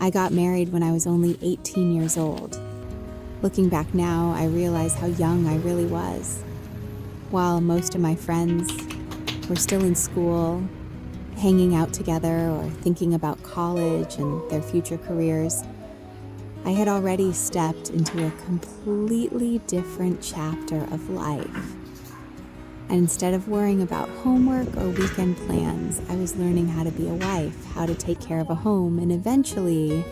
I got married when I was only 18 years old. Looking back now, I realize how young I really was. While most of my friends were still in school, hanging out together or thinking about college and their future careers, I had already stepped into a completely different chapter of life. And instead of worrying about homework or weekend plans, I was learning how to be a wife, how to take care of a home, and eventually,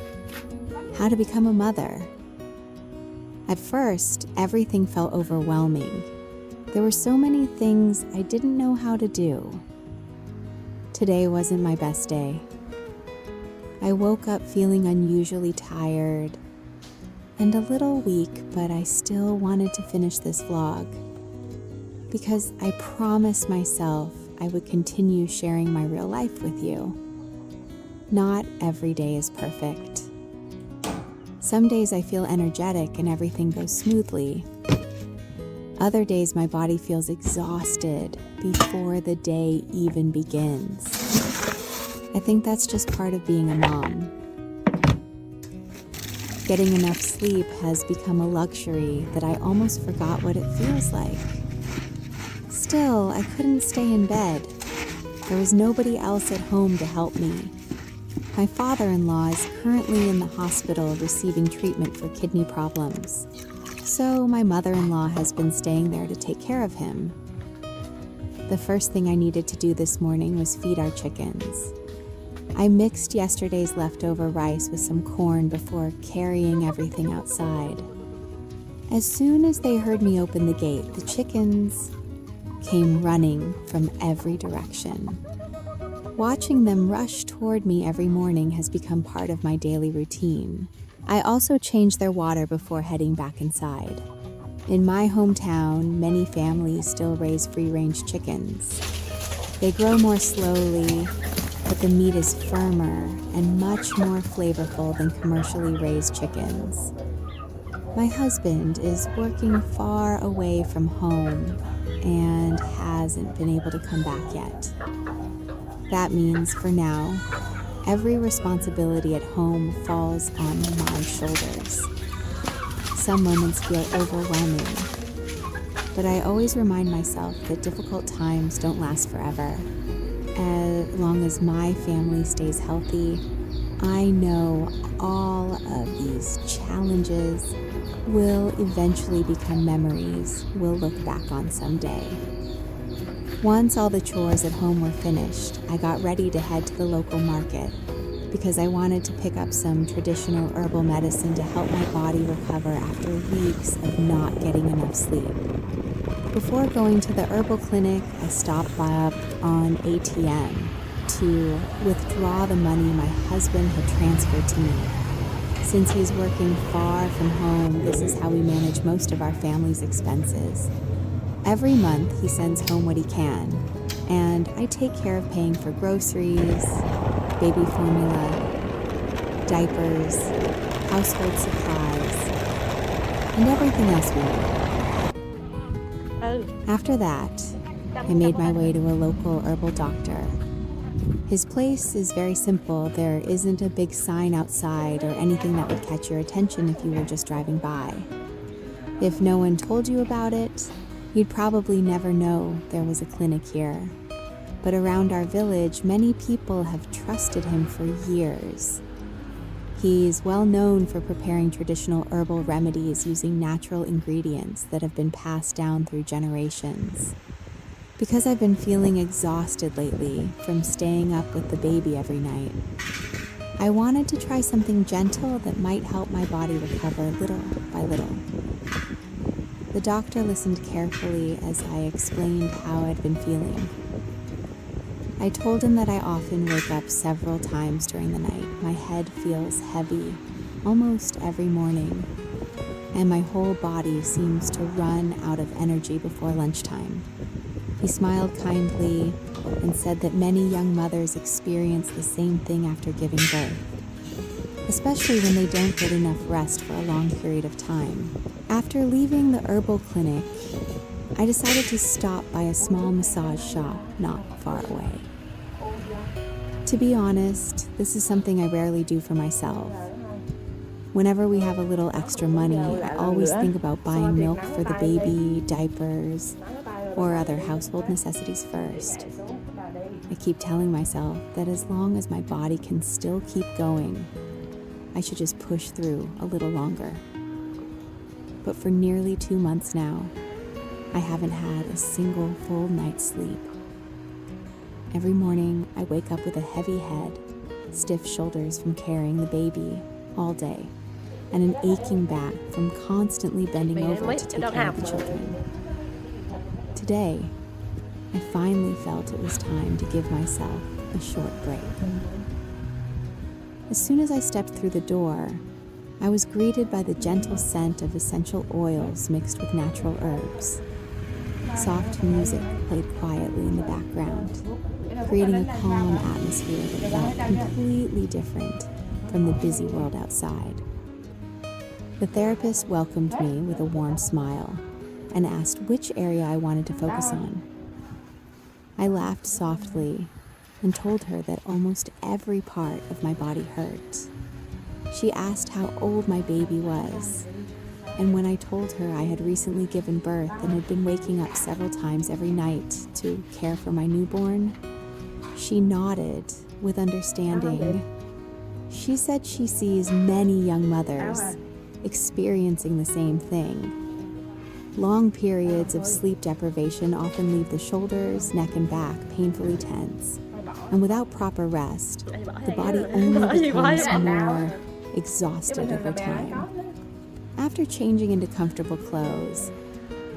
how to become a mother. At first, everything felt overwhelming. There were so many things I didn't know how to do. Today wasn't my best day. I woke up feeling unusually tired and a little weak, but I still wanted to finish this vlog because I promised myself I would continue sharing my real life with you. Not every day is perfect. Some days I feel energetic and everything goes smoothly. Other days my body feels exhausted before the day even begins. I think that's just part of being a mom. Getting enough sleep has become a luxury that I almost forgot what it feels like. Still, I couldn't stay in bed. There was nobody else at home to help me. My father-in-law is currently in the hospital receiving treatment for kidney problems. So my mother-in-law has been staying there to take care of him. The first thing I needed to do this morning was feed our chickens. I mixed yesterday's leftover rice with some corn before carrying everything outside. As soon as they heard me open the gate, the chickens came running from every direction. Watching them rush toward me every morning has become part of my daily routine. I also change their water before heading back inside. In my hometown, many families still raise free-range chickens. They grow more slowly, but the meat is firmer and much more flavorful than commercially raised chickens. My husband is working far away from home and hasn't been able to come back yet. That means, for now, every responsibility at home falls on my shoulders. Some moments feel overwhelming, but I always remind myself that difficult times don't last forever. As long as my family stays healthy, I know all of these challenges will eventually become memories we'll look back on someday. Once all the chores at home were finished, I got ready to head to the local market because I wanted to pick up some traditional herbal medicine to help my body recover after weeks of not getting enough sleep. Before going to the herbal clinic, I stopped by on ATM to withdraw the money my husband had transferred to me. Since he's working far from home, this is how we manage most of our family's expenses. Every month, he sends home what he can, and I take care of paying for groceries, baby formula, diapers, household supplies, and everything else we need. After that, I made my way to a local herbal doctor. His place is very simple. There isn't a big sign outside or anything that would catch your attention if you were just driving by. If no one told you about it, you'd probably never know there was a clinic here. But around our village, many people have trusted him for years. He's well known for preparing traditional herbal remedies using natural ingredients that have been passed down through generations. Because I've been feeling exhausted lately from staying up with the baby every night, I wanted to try something gentle that might help my body recover little by little. The doctor listened carefully as I explained how I'd been feeling. I told him that I often wake up several times during the night. My head feels heavy almost every morning, and my whole body seems to run out of energy before lunchtime. He smiled kindly and said that many young mothers experience the same thing after giving birth, especially when they don't get enough rest for a long period of time. After leaving the herbal clinic, I decided to stop by a small massage shop not far away. To be honest, this is something I rarely do for myself. Whenever we have a little extra money, I always think about buying milk for the baby, diapers, or other household necessities first. I keep telling myself that as long as my body can still keep going, I should just push through a little longer. But for nearly 2 months now, I haven't had a single full night's sleep. Every morning, I wake up with a heavy head, stiff shoulders from carrying the baby all day, and an aching back from constantly bending over to take care of the children. Today, I finally felt it was time to give myself a short break. As soon as I stepped through the door, I was greeted by the gentle scent of essential oils mixed with natural herbs. Soft music played quietly in the background, creating a calm atmosphere that felt completely different from the busy world outside. The therapist welcomed me with a warm smile and asked which area I wanted to focus on. I laughed softly and told her that almost every part of my body hurt. She asked how old my baby was, and when I told her I had recently given birth and had been waking up several times every night to care for my newborn, she nodded with understanding. She said she sees many young mothers experiencing the same thing. Long periods of sleep deprivation often leave the shoulders, neck, and back painfully tense. And without proper rest, the body only becomes more exhausted over time. After changing into comfortable clothes,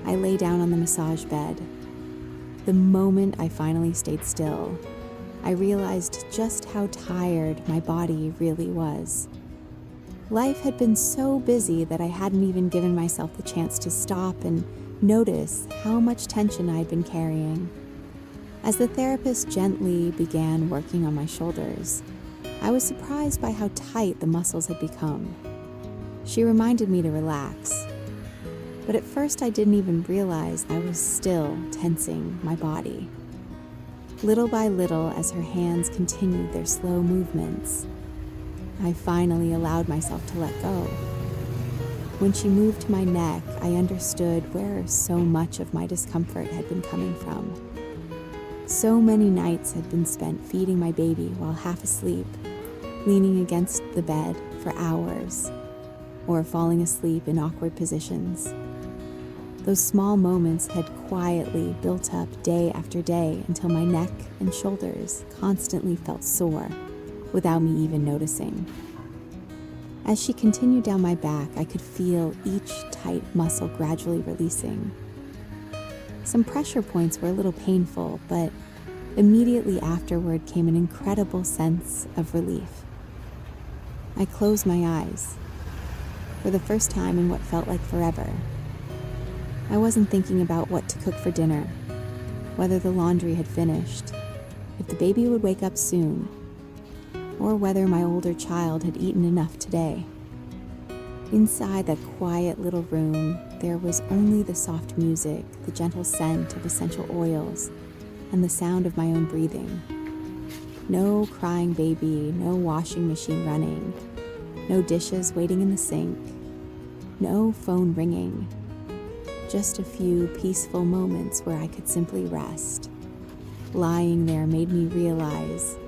I lay down on the massage bed. The moment I finally stayed still, I realized just how tired my body really was. Life had been so busy that I hadn't even given myself the chance to stop and notice how much tension I had been carrying. As the therapist gently began working on my shoulders, I was surprised by how tight the muscles had become. She reminded me to relax, but at first I didn't even realize I was still tensing my body. Little by little, as her hands continued their slow movements, I finally allowed myself to let go. When she moved to my neck, I understood where so much of my discomfort had been coming from. So many nights had been spent feeding my baby while half asleep, leaning against the bed for hours, or falling asleep in awkward positions. Those small moments had quietly built up day after day until my neck and shoulders constantly felt sore without me even noticing. As she continued down my back, I could feel each tight muscle gradually releasing. Some pressure points were a little painful, but immediately afterward came an incredible sense of relief. I closed my eyes for the first time in what felt like forever. I wasn't thinking about what to cook for dinner, whether the laundry had finished, if the baby would wake up soon, or whether my older child had eaten enough today. Inside that quiet little room, there was only the soft music, the gentle scent of essential oils, and the sound of my own breathing. No crying baby, no washing machine running, no dishes waiting in the sink, no phone ringing. Just a few peaceful moments where I could simply rest. Lying there made me realize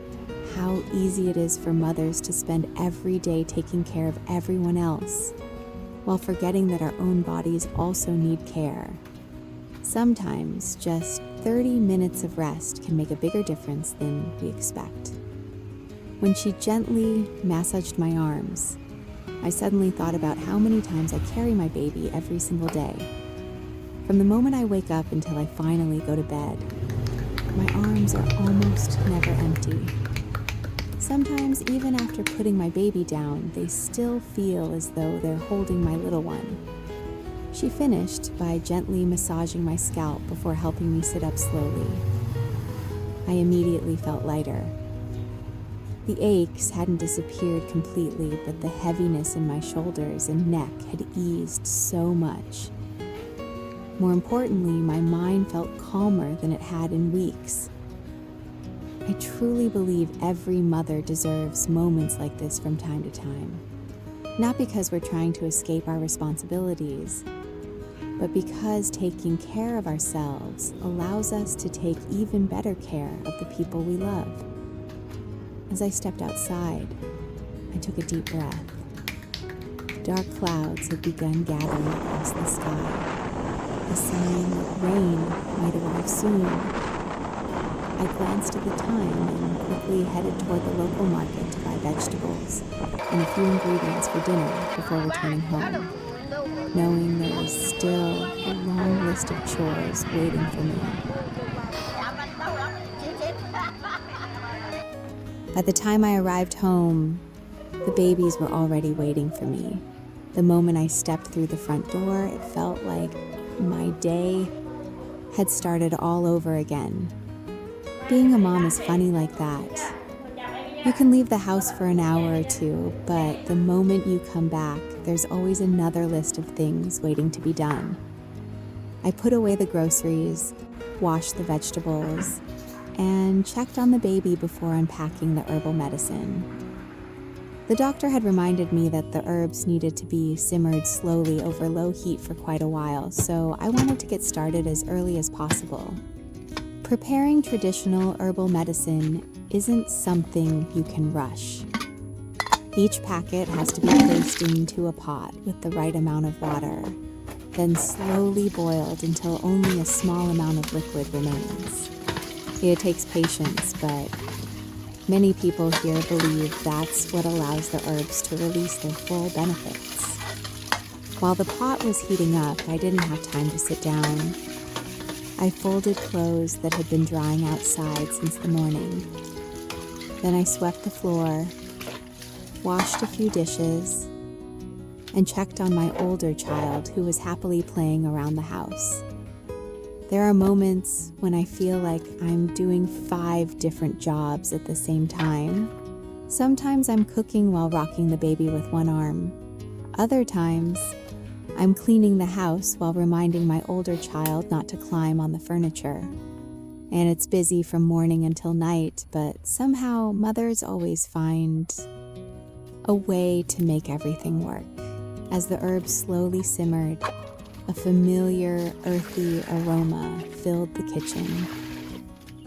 how easy it is for mothers to spend every day taking care of everyone else, while forgetting that our own bodies also need care. Sometimes just 30 minutes of rest can make a bigger difference than we expect. When she gently massaged my arms, I suddenly thought about how many times I carry my baby every single day. From the moment I wake up until I finally go to bed, my arms are almost never empty. Sometimes, even after putting my baby down, they still feel as though they're holding my little one. She finished by gently massaging my scalp before helping me sit up slowly. I immediately felt lighter. The aches hadn't disappeared completely, but the heaviness in my shoulders and neck had eased so much. More importantly, my mind felt calmer than it had in weeks. I truly believe every mother deserves moments like this from time to time. Not because we're trying to escape our responsibilities, but because taking care of ourselves allows us to take even better care of the people we love. As I stepped outside, I took a deep breath. Dark clouds had begun gathering across the sky, a sign that rain might arrive soon. I glanced at the time and quickly headed toward the local market to buy vegetables and a few ingredients for dinner before returning home, knowing there was still a long list of chores waiting for me. By the time I arrived home, the babies were already waiting for me. The moment I stepped through the front door, it felt like my day had started all over again. Being a mom is funny like that. You can leave the house for an hour or two, but the moment you come back, there's always another list of things waiting to be done. I put away the groceries, washed the vegetables, and checked on the baby before unpacking the herbal medicine. The doctor had reminded me that the herbs needed to be simmered slowly over low heat for quite a while, so I wanted to get started as early as possible. Preparing traditional herbal medicine isn't something you can rush. Each packet has to be placed into a pot with the right amount of water, then slowly boiled until only a small amount of liquid remains. It takes patience, but many people here believe that's what allows the herbs to release their full benefits. While the pot was heating up, I didn't have time to sit down. I folded clothes that had been drying outside since the morning. Then I swept the floor, washed a few dishes, and checked on my older child who was happily playing around the house. There are moments when I feel like I'm doing 5 different jobs at the same time. Sometimes I'm cooking while rocking the baby with one arm. Other times, I'm cleaning the house while reminding my older child not to climb on the furniture. And it's busy from morning until night, but somehow mothers always find a way to make everything work. As the herbs slowly simmered, a familiar, earthy aroma filled the kitchen.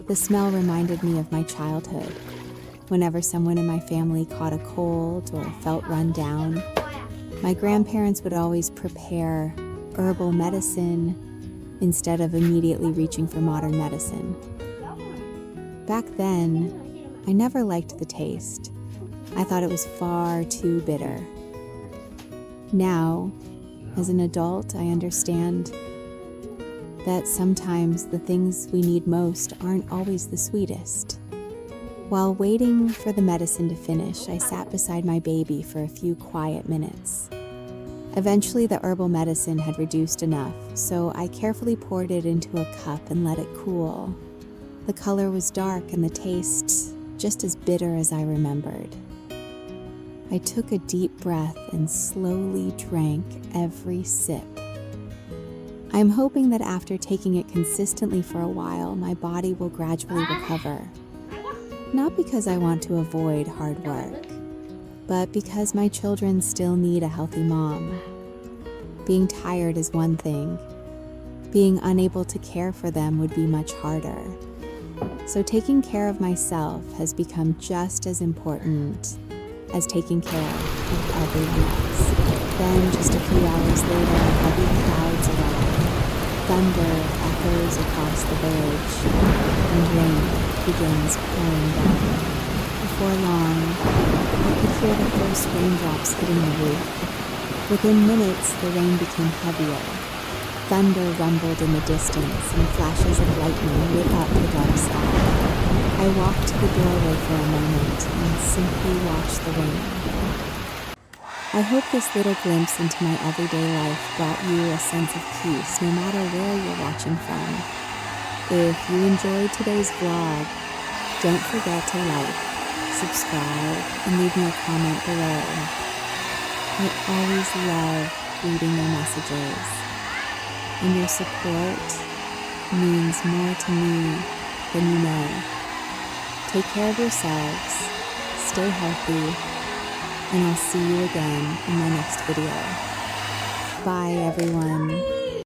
The smell reminded me of my childhood. Whenever someone in my family caught a cold or felt run down, my grandparents would always prepare herbal medicine instead of immediately reaching for modern medicine. Back then, I never liked the taste. I thought it was far too bitter. Now, as an adult, I understand that sometimes the things we need most aren't always the sweetest. While waiting for the medicine to finish, I sat beside my baby for a few quiet minutes. Eventually, the herbal medicine had reduced enough, so I carefully poured it into a cup and let it cool. The color was dark and the taste just as bitter as I remembered. I took a deep breath and slowly drank every sip. I'm hoping that after taking it consistently for a while, my body will gradually recover. Not because I want to avoid hard work, but because my children still need a healthy mom. Being tired is one thing. Being unable to care for them would be much harder. So taking care of myself has become just as important as taking care of everyone else. Then, just a few hours later, heavy clouds arrive. Thunder echoes across the village, and rain begins pouring down. Before long, I could hear the first raindrops hitting the roof. Within minutes, the rain became heavier. Thunder rumbled in the distance, and flashes of lightning lit up the dark sky. I walked to the doorway for a moment and simply watched the rain. I hope this little glimpse into my everyday life brought you a sense of peace, no matter where you're watching from. If you enjoyed today's vlog, don't forget to like, subscribe, and leave me a comment below. I always love reading your messages, and your support means more to me than you know. Take care of yourselves, stay healthy, and I'll see you again in my next video. Bye, everyone.